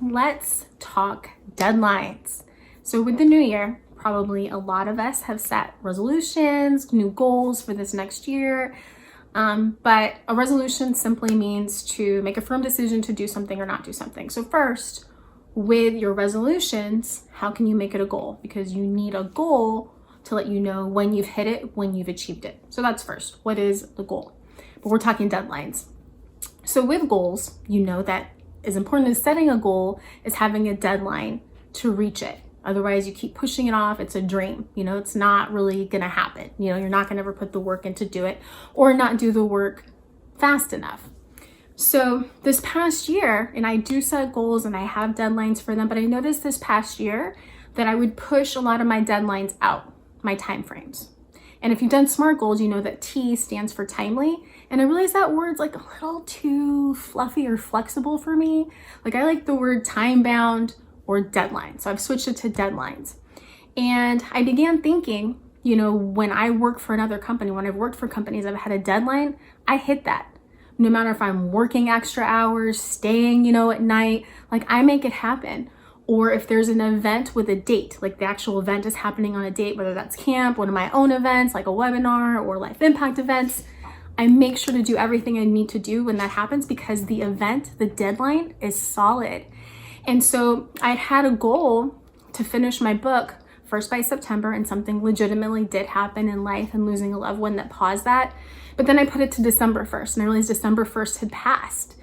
let's talk deadlines. So with the new year, probably a lot of us have set resolutions, new goals for this next year. But a resolution simply means to make a firm decision to do something or not do something. So first, with your resolutions, how can you make it a goal? Because you need a goal to let you know when you've hit it, when you've achieved it. So that's first. What is the goal? But we're talking deadlines. So with goals, you know that as important as setting a goal is having a deadline to reach it. Otherwise, you keep pushing it off. It's a dream. It's not really going to happen. You're not going to ever put the work in to do it or not do the work fast enough. So this past year, and I do set goals and I have deadlines for them, but I noticed this past year that I would push a lot of my deadlines out, my time frames. And if you've done SMART goals, you know that T stands for timely. And I realized that word's like a little too fluffy or flexible for me. Like I like the word time bound or deadline. So I've switched it to deadlines. And I began thinking, when I work for another company, when I've worked for companies, I've had a deadline, I hit that. No matter if I'm working extra hours, staying, at night, like I make it happen. Or if there's an event with a date, like the actual event is happening on a date, whether that's camp, one of my own events, like a webinar or life impact events, I make sure to do everything I need to do when that happens because the event, the deadline is solid. And so I had a goal to finish my book first by September, and something legitimately did happen in life and losing a loved one that paused that. But then I put it to December 1st and I realized December 1st had passed.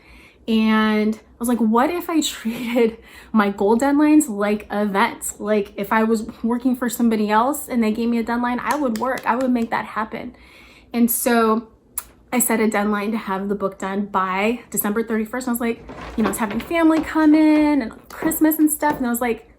And I was like, what if I treated my goal deadlines like events? Like if I was working for somebody else and they gave me a deadline, I would make that happen. And so I set a deadline to have the book done by December 31st. And I was like, I was having family come in and Christmas and stuff. And I was like,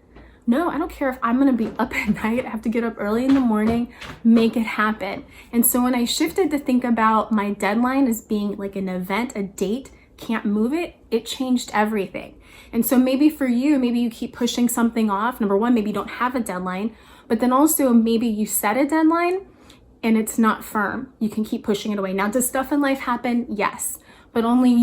no, I don't care if I'm going to be up at night. I have to get up early in the morning, make it happen. And so when I shifted to think about my deadline as being like an event, a date, can't move it, it changed everything. And so maybe for you, maybe you keep pushing something off. Number one, maybe you don't have a deadline, but then also maybe you set a deadline and it's not firm. You can keep pushing it away. Now, does stuff in life happen? Yes, but only you